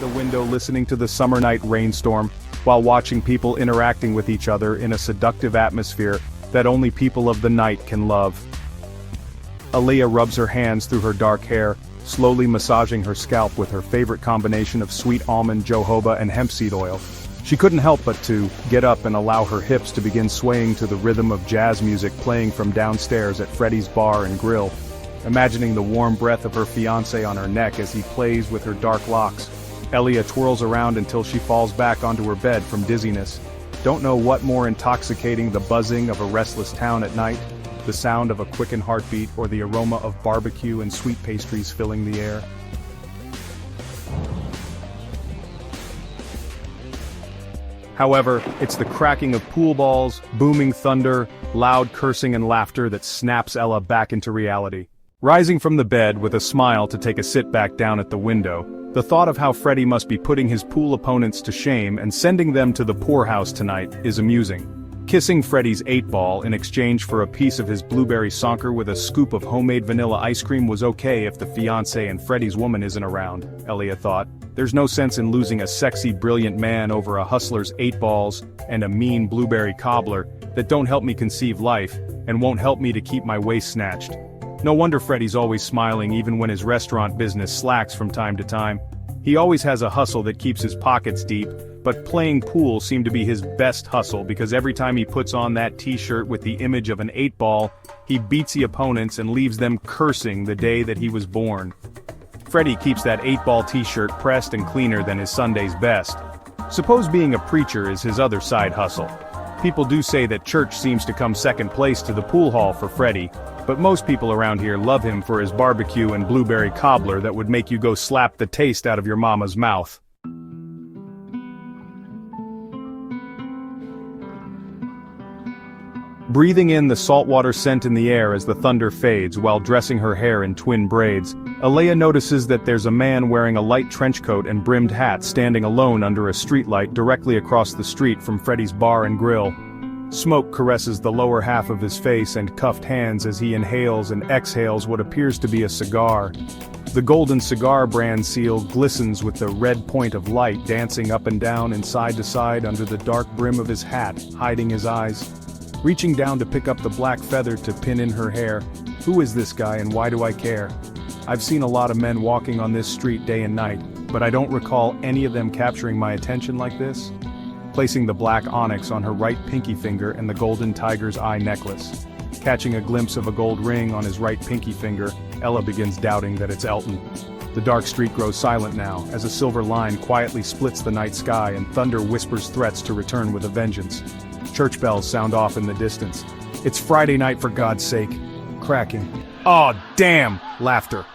the window listening to the summer night rainstorm, while watching people interacting with each other in a seductive atmosphere that only people of the night can love. Ellea rubs her hands through her dark hair, slowly massaging her scalp with her favorite combination of sweet almond, jojoba and hemp seed oil. She couldn't help but to get up and allow her hips to begin swaying to the rhythm of jazz music playing from downstairs at Freddy's bar and grill, imagining the warm breath of her fiancé on her neck as he plays with her dark locks. Ellea twirls around until she falls back onto her bed from dizziness. Don't know what more intoxicating, the buzzing of a restless town at night, the sound of a quickened heartbeat, or the aroma of barbecue and sweet pastries filling the air. However, it's the cracking of pool balls, booming thunder, loud cursing and laughter that snaps Ella back into reality. Rising from the bed with a smile to take a sit back down at the window, the thought of how Freddy must be putting his pool opponents to shame and sending them to the poorhouse tonight is amusing. Kissing Freddy's 8-ball in exchange for a piece of his blueberry sonker with a scoop of homemade vanilla ice cream was okay if the fiancé and Freddy's woman isn't around, Ellea thought. There's no sense in losing a sexy, brilliant man over a hustler's 8-balls and a mean blueberry cobbler that don't help me conceive life and won't help me to keep my waist snatched. No wonder Freddy's always smiling even when his restaurant business slacks from time to time. He always has a hustle that keeps his pockets deep, but playing pool seemed to be his best hustle because every time he puts on that t-shirt with the image of an 8-ball, he beats the opponents and leaves them cursing the day that he was born. Freddy keeps that 8-ball t-shirt pressed and cleaner than his Sunday's best. Suppose being a preacher is his other side hustle. People do say that church seems to come second place to the pool hall for Freddy, but most people around here love him for his barbecue and blueberry cobbler that would make you go slap the taste out of your mama's mouth. Breathing in the saltwater scent in the air as the thunder fades while dressing her hair in twin braids, Ellea notices that there's a man wearing a light trench coat and brimmed hat standing alone under a streetlight directly across the street from Freddy's bar and grill. Smoke caresses the lower half of his face and cuffed hands as he inhales and exhales what appears to be a cigar. The golden cigar brand seal glistens with the red point of light dancing up and down and side to side under the dark brim of his hat, hiding his eyes. Reaching down to pick up the black feather to pin in her hair, who is this guy and why do I care? I've seen a lot of men walking on this street day and night, but I don't recall any of them capturing my attention like this. Placing the black onyx on her right pinky finger and the golden tiger's eye necklace. Catching a glimpse of a gold ring on his right pinky finger, Ella begins doubting that it's Elton. The dark street grows silent now, as a silver line quietly splits the night sky and thunder whispers threats to return with a vengeance. Church bells sound off in the distance. It's Friday night for God's sake. Cracking. Aw, damn! Laughter.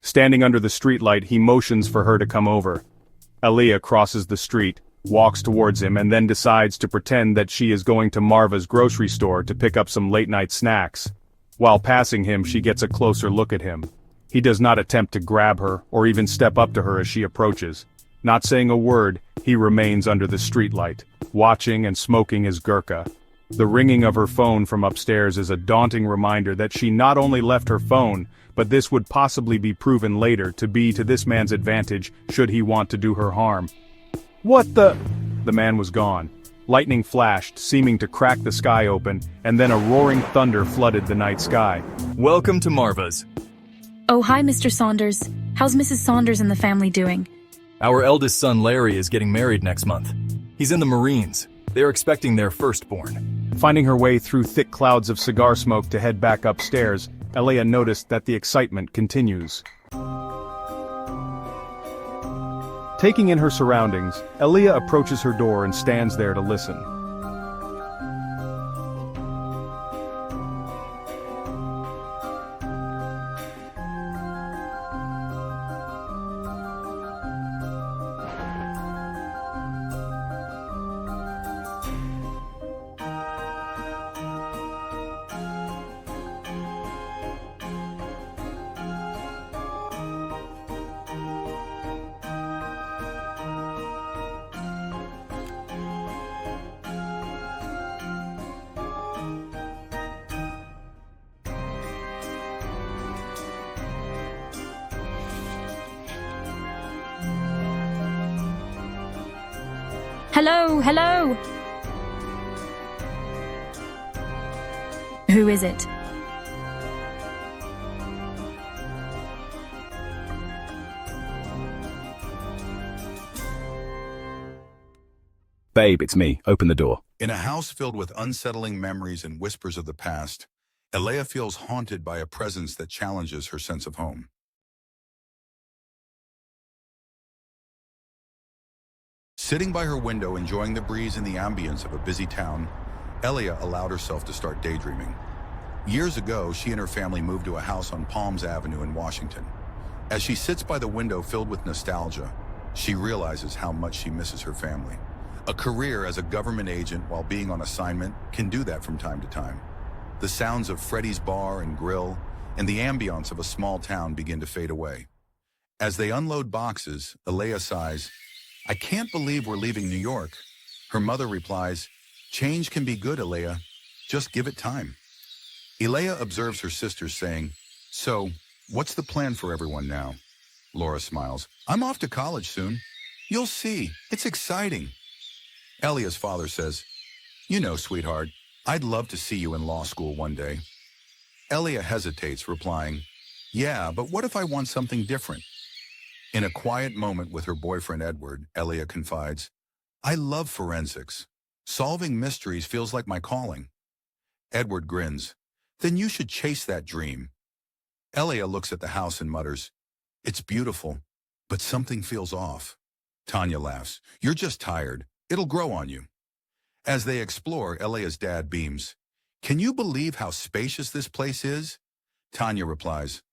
Standing under the streetlight, he motions for her to come over. Ellea crosses the street, walks towards him and then decides to pretend that she is going to Marva's grocery store to pick up some late-night snacks. While passing him, she gets a closer look at him. He does not attempt to grab her or even step up to her as she approaches. Not saying a word, he remains under the streetlight, watching and smoking his Gurkha. The ringing of her phone from upstairs is a daunting reminder that she not only left her phone, but this would possibly be proven later to be to this man's advantage should he want to do her harm. What the? The man was gone. Lightning flashed, seeming to crack the sky open, and then a roaring thunder flooded the night sky. Welcome to Marva's. Oh, hi, Mr. Saunders. How's Mrs. Saunders and the family doing? Our eldest son Larry is getting married next month. He's in the Marines. They're expecting their firstborn. Finding her way through thick clouds of cigar smoke to head back upstairs, Ellea noticed that the excitement continues. Taking in her surroundings, Ellea approaches her door and stands there to listen. Hello, hello! Who is it? Babe, it's me. Open the door. In a house filled with unsettling memories and whispers of the past, Ellea feels haunted by a presence that challenges her sense of home. Sitting by her window enjoying the breeze and the ambience of a busy town, Ellea allowed herself to start daydreaming. Years ago, she and her family moved to a house on Palms Avenue in Washington. As she sits by the window filled with nostalgia, she realizes how much she misses her family. A career as a government agent while being on assignment can do that from time to time. The sounds of Freddy's bar and grill and the ambiance of a small town begin to fade away. As they unload boxes, Ellea sighs, "I can't believe we're leaving New York." Her mother replies, "Change can be good, Ellea. Just give it time." Ellea observes her sisters saying, "So, what's the plan for everyone now?" Laura smiles, "I'm off to college soon. You'll see, it's exciting." Ellea's father says, "You know, sweetheart, I'd love to see you in law school one day." Ellea hesitates, replying, "Yeah, but what if I want something different?" In a quiet moment with her boyfriend Edward, Ellea confides, "I love forensics. Solving mysteries feels like my calling." Edward grins, "Then you should chase that dream." Ellea looks at the house and mutters, "It's beautiful, but something feels off." Tanya laughs, "You're just tired. It'll grow on you." As they explore, Ellea's dad beams, "Can you believe how spacious this place is?" Tanya replies,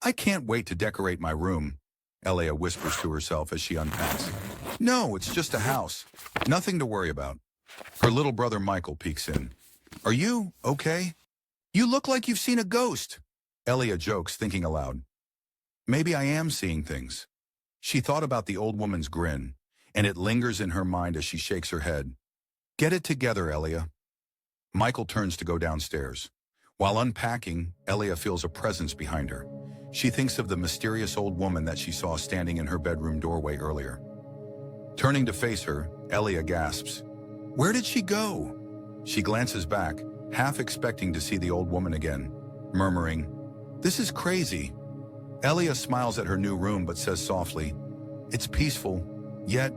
"I can't wait to decorate my room." Ellea whispers to herself as she unpacks, "No, it's just a house. Nothing to worry about." Her little brother Michael peeks in. "Are you okay? You look like you've seen a ghost." Ellea jokes, thinking aloud, "Maybe I am seeing things." She thought about the old woman's grin, and it lingers in her mind as she shakes her head. "Get it together, Ellea." Michael turns to go downstairs. While unpacking, Ellea feels a presence behind her. She thinks of the mysterious old woman that she saw standing in her bedroom doorway earlier. Turning to face her, Ellea gasps, "Where did she go?" She glances back, half expecting to see the old woman again, murmuring, "This is crazy." Ellea smiles at her new room but says softly, "It's peaceful, yet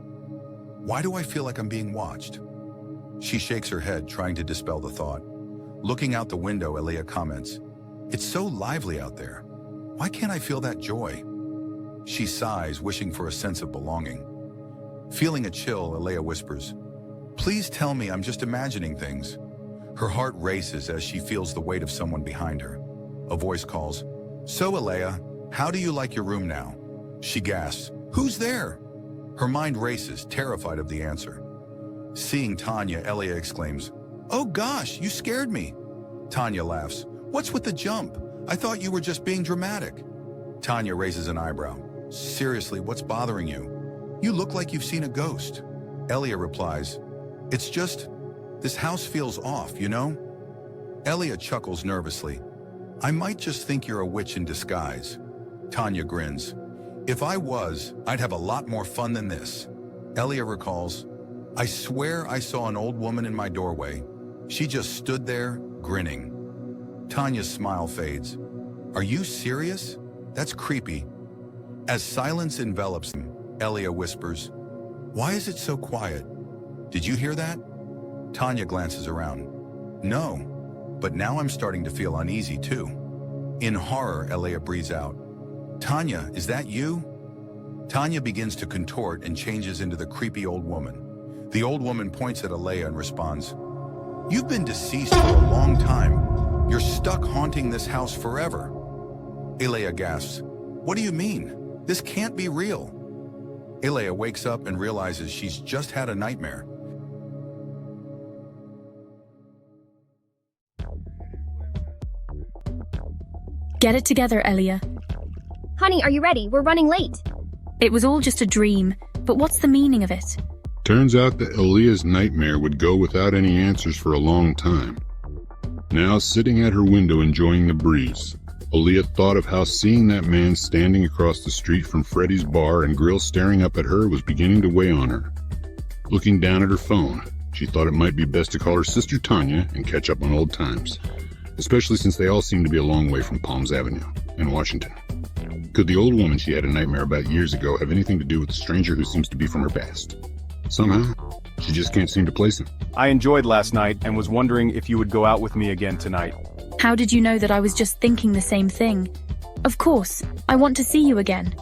why do I feel like I'm being watched?" She shakes her head, trying to dispel the thought. Looking out the window, Ellea comments, "It's so lively out there. Why can't I feel that joy?" She sighs, wishing for a sense of belonging. Feeling a chill, Ellea whispers, "Please tell me I'm just imagining things." Her heart races as she feels the weight of someone behind her. A voice calls, "So, Ellea, how do you like your room now?" She gasps, "Who's there?" Her mind races, terrified of the answer. Seeing Tanya, Ellea exclaims, "Oh gosh, you scared me." Tanya laughs, "What's with the jump? I thought you were just being dramatic." Tanya raises an eyebrow. "Seriously, what's bothering you? You look like you've seen a ghost." Ellea replies, "It's just, this house feels off, you know?" Ellea chuckles nervously. "I might just think you're a witch in disguise." Tanya grins. "If I was, I'd have a lot more fun than this." Ellea recalls, "I swear I saw an old woman in my doorway. She just stood there, grinning." Tanya's smile fades. "Are you serious? That's creepy." As silence envelops them, Ellea whispers, "Why is it so quiet? Did you hear that?" Tanya glances around. "No, but now I'm starting to feel uneasy too." In horror, Ellea breathes out, "Tanya, is that you?" Tanya begins to contort and changes into the creepy old woman. The old woman points at Ellea and responds, "You've been deceased for a long time. You're stuck haunting this house forever." Ellea gasps, "What do you mean? This can't be real." Ellea wakes up and realizes she's just had a nightmare. Get it together, Ellea. Honey, are you ready? We're running late. It was all just a dream, but what's the meaning of it? Turns out that Ellea's nightmare would go without any answers for a long time. Now, sitting at her window enjoying the breeze, Ellea thought of how seeing that man standing across the street from Freddy's bar and grill staring up at her was beginning to weigh on her. Looking down at her phone, she thought it might be best to call her sister Tanya and catch up on old times, especially since they all seem to be a long way from Palms Avenue in Washington. Could the old woman she had a nightmare about years ago have anything to do with the stranger who seems to be from her past? Somehow, she just can't seem to place him. I enjoyed last night and was wondering if you would go out with me again tonight. How did you know that I was just thinking the same thing? Of course, I want to see you again.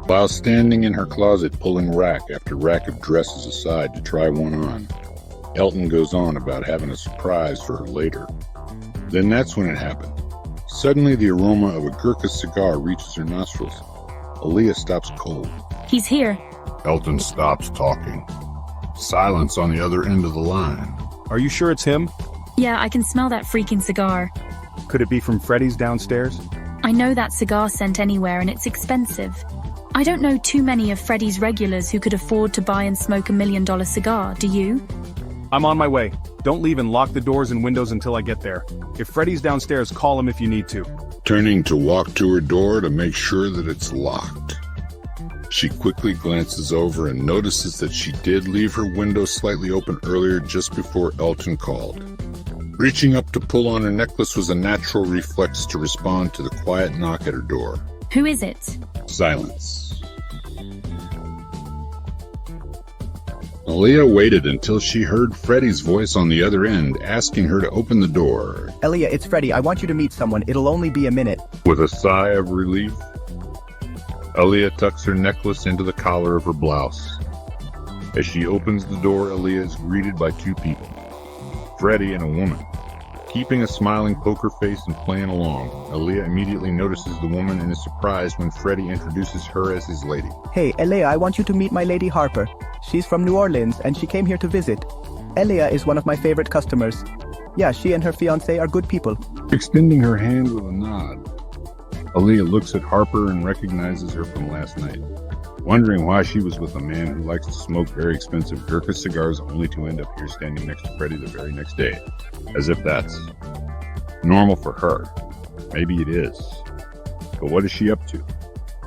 While standing in her closet pulling rack after rack of dresses aside to try one on, Elton goes on about having a surprise for her later. Then that's when it happened. Suddenly the aroma of a Gurkha cigar reaches her nostrils. Ellea stops cold. He's here. Elton stops talking. Silence on the other end of the line. Are you sure it's him? Yeah, I can smell that freaking cigar. Could it be from Freddy's downstairs? I know that cigar scent anywhere and it's expensive. I don't know too many of Freddy's regulars who could afford to buy and smoke $1 million cigar, do you? I'm on my way. Don't leave and lock the doors and windows until I get there. If Freddy's downstairs, call him if you need to. Turning to walk to her door to make sure that it's locked. She quickly glances over and notices that she did leave her window slightly open earlier just before Elton called. Reaching up to pull on her necklace was a natural reflex to respond to the quiet knock at her door. Who is it? Silence. Ellea waited until she heard Freddy's voice on the other end, asking her to open the door. Ellea, it's Freddy. I want you to meet someone. It'll only be a minute. With a sigh of relief, Ellea tucks her necklace into the collar of her blouse. As she opens the door, Ellea is greeted by two people, Freddy and a woman. Keeping a smiling poker face and playing along, Ellea immediately notices the woman and is surprised when Freddy introduces her as his lady. Hey, Ellea, I want you to meet my lady Harper. She's from New Orleans and she came here to visit. Ellea is one of my favorite customers. Yeah, she and her fiancé are good people. Extending her hand with a nod, Ellea looks at Harper and recognizes her from last night, wondering why she was with a man who likes to smoke very expensive Gurkha cigars only to end up here standing next to Freddy the very next day. As if that's normal for her. Maybe it is. But what is she up to?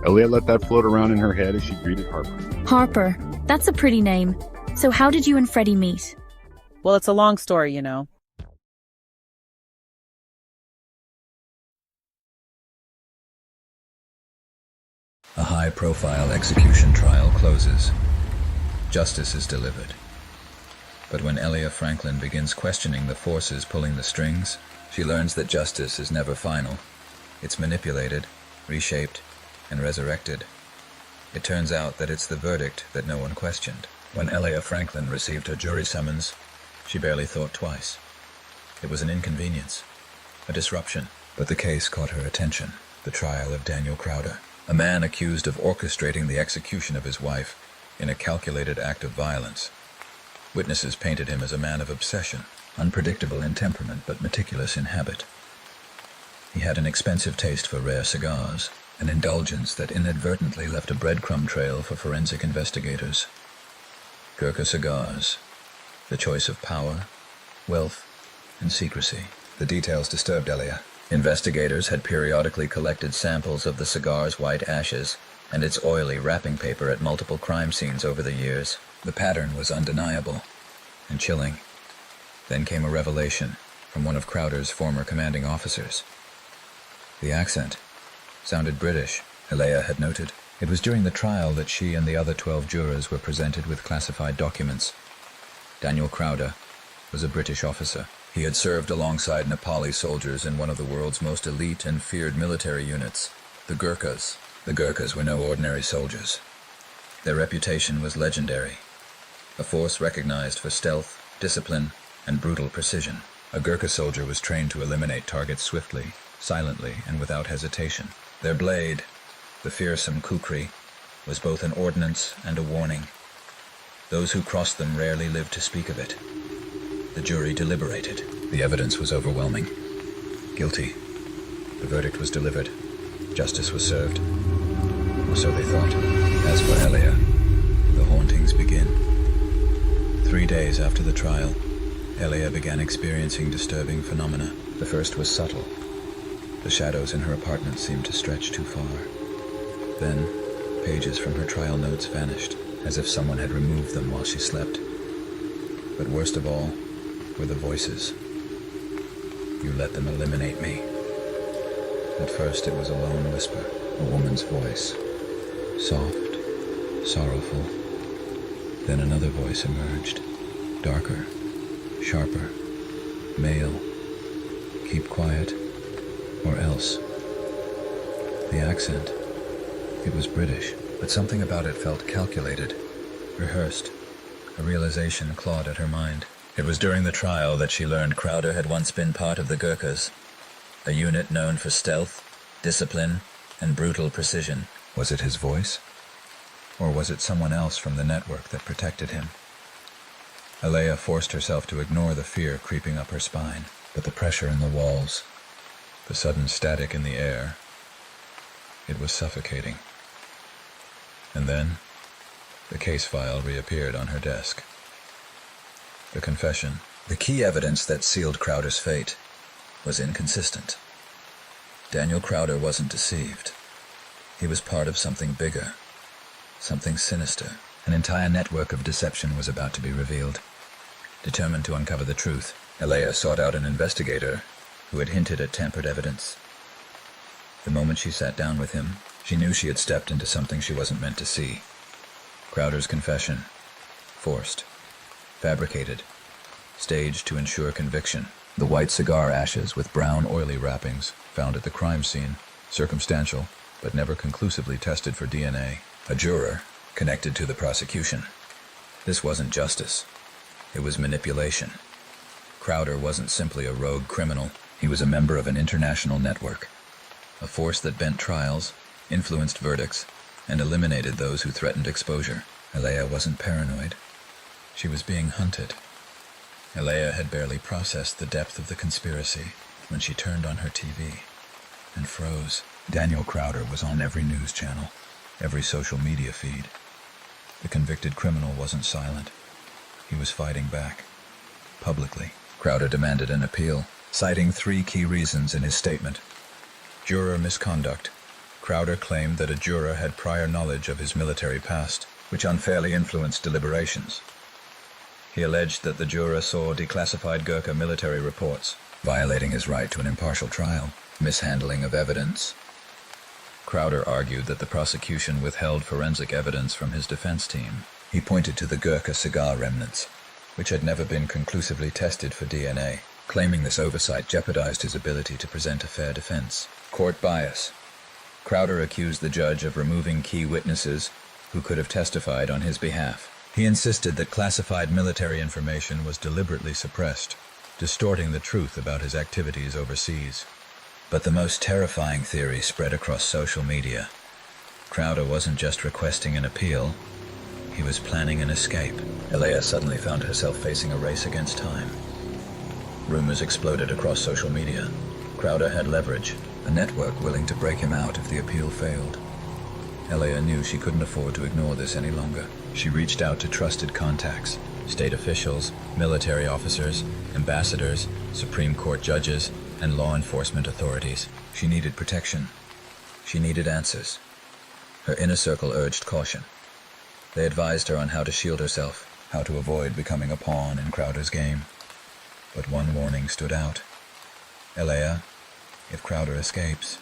Ellea let that float around in her head as she greeted Harper. Harper. That's a pretty name. So how did you and Freddy meet? Well, it's a long story, you know. A high-profile execution trial closes. Justice is delivered. But when Ellea Franklin begins questioning the forces pulling the strings, she learns that justice is never final. It's manipulated, reshaped, and resurrected. It turns out that it's the verdict that no one questioned. When Ellea Franklin received her jury summons, she barely thought twice. It was an inconvenience, a disruption, but the case caught her attention. The trial of Daniel Crowder, a man accused of orchestrating the execution of his wife in a calculated act of violence. Witnesses painted him as a man of obsession, unpredictable in temperament but meticulous in habit. He had an expensive taste for rare cigars, an indulgence that inadvertently left a breadcrumb trail for forensic investigators. Gurkha cigars, the choice of power, wealth, and secrecy. The details disturbed Ellea. Investigators had periodically collected samples of the cigar's white ashes and its oily wrapping paper at multiple crime scenes over the years. The pattern was undeniable and chilling. Then came a revelation from one of Crowder's former commanding officers. The accent sounded British, Ellea had noted. It was during the trial that she and the other 12 jurors were presented with classified documents. Daniel Crowder was a British officer. He had served alongside Nepali soldiers in one of the world's most elite and feared military units, the Gurkhas. The Gurkhas were no ordinary soldiers. Their reputation was legendary, a force recognized for stealth, discipline, and brutal precision. A Gurkha soldier was trained to eliminate targets swiftly, silently, and without hesitation. Their blade, the fearsome kukri, was both an ordnance and a warning. Those who crossed them rarely lived to speak of it. The jury deliberated. The evidence was overwhelming. Guilty. The verdict was delivered. Justice was served. Or so they thought. As for Ellea, the hauntings begin. 3 days after the trial, Ellea began experiencing disturbing phenomena. The first was subtle. The shadows in her apartment seemed to stretch too far. Then, pages from her trial notes vanished, as if someone had removed them while she slept. But worst of all were the voices. You let them eliminate me. At first it was a lone whisper, a woman's voice. Soft, sorrowful. Then another voice emerged. Darker, sharper, male. Keep quiet, or else. The accent. It was British, but something about it felt calculated, rehearsed. A realization clawed at her mind. It was during the trial that she learned Crowder had once been part of the Gurkhas, a unit known for stealth, discipline, and brutal precision. Was it his voice? Or was it someone else from the network that protected him? Ellea forced herself to ignore the fear creeping up her spine, but the pressure in the walls, the sudden static in the air, it was suffocating. And then, the case file reappeared on her desk. The confession, the key evidence that sealed Crowder's fate, was inconsistent. Daniel Crowder wasn't deceived. He was part of something bigger, something sinister. An entire network of deception was about to be revealed. Determined to uncover the truth, Ellea sought out an investigator who had hinted at tampered evidence. The moment she sat down with him, she knew she had stepped into something she wasn't meant to see. Crowder's confession. Forced. Fabricated. Staged to ensure conviction. The white cigar ashes with brown oily wrappings found at the crime scene. Circumstantial, but never conclusively tested for DNA. A juror connected to the prosecution. This wasn't justice. It was manipulation. Crowder wasn't simply a rogue criminal. He was a member of an international network. A force that bent trials, influenced verdicts, and eliminated those who threatened exposure. Ellea wasn't paranoid. She was being hunted. Ellea had barely processed the depth of the conspiracy when she turned on her TV and froze. Daniel Crowder was on every news channel, every social media feed. The convicted criminal wasn't silent. He was fighting back, publicly. Crowder demanded an appeal, citing 3 key reasons in his statement. Juror misconduct. Crowder claimed that a juror had prior knowledge of his military past, which unfairly influenced deliberations. He alleged that the juror saw declassified Gurkha military reports, violating his right to an impartial trial. Mishandling of evidence. Crowder argued that the prosecution withheld forensic evidence from his defense team. He pointed to the Gurkha cigar remnants, which had never been conclusively tested for DNA, claiming this oversight jeopardized his ability to present a fair defense. Court bias. Crowder accused the judge of removing key witnesses who could have testified on his behalf. He insisted that classified military information was deliberately suppressed, distorting the truth about his activities overseas. But the most terrifying theory spread across social media. Crowder wasn't just requesting an appeal, he was planning an escape. Ellea suddenly found herself facing a race against time. Rumors exploded across social media. Crowder had leverage, a network willing to break him out if the appeal failed. Ellea knew she couldn't afford to ignore this any longer. She reached out to trusted contacts, state officials, military officers, ambassadors, Supreme Court judges, and law enforcement authorities. She needed protection. She needed answers. Her inner circle urged caution. They advised her on how to shield herself, how to avoid becoming a pawn in Crowder's game. But one warning stood out. Ellea, if Crowder escapes,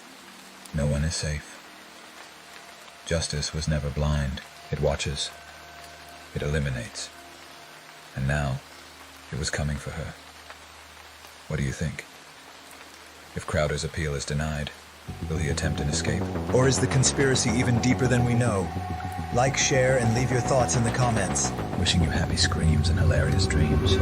no one is safe. Justice was never blind. It watches. It eliminates. And now, it was coming for her. What do you think? If Crowder's appeal is denied, will he attempt an escape? Or is the conspiracy even deeper than we know? Like, share, and leave your thoughts in the comments. Wishing you happy screams and hilarious dreams.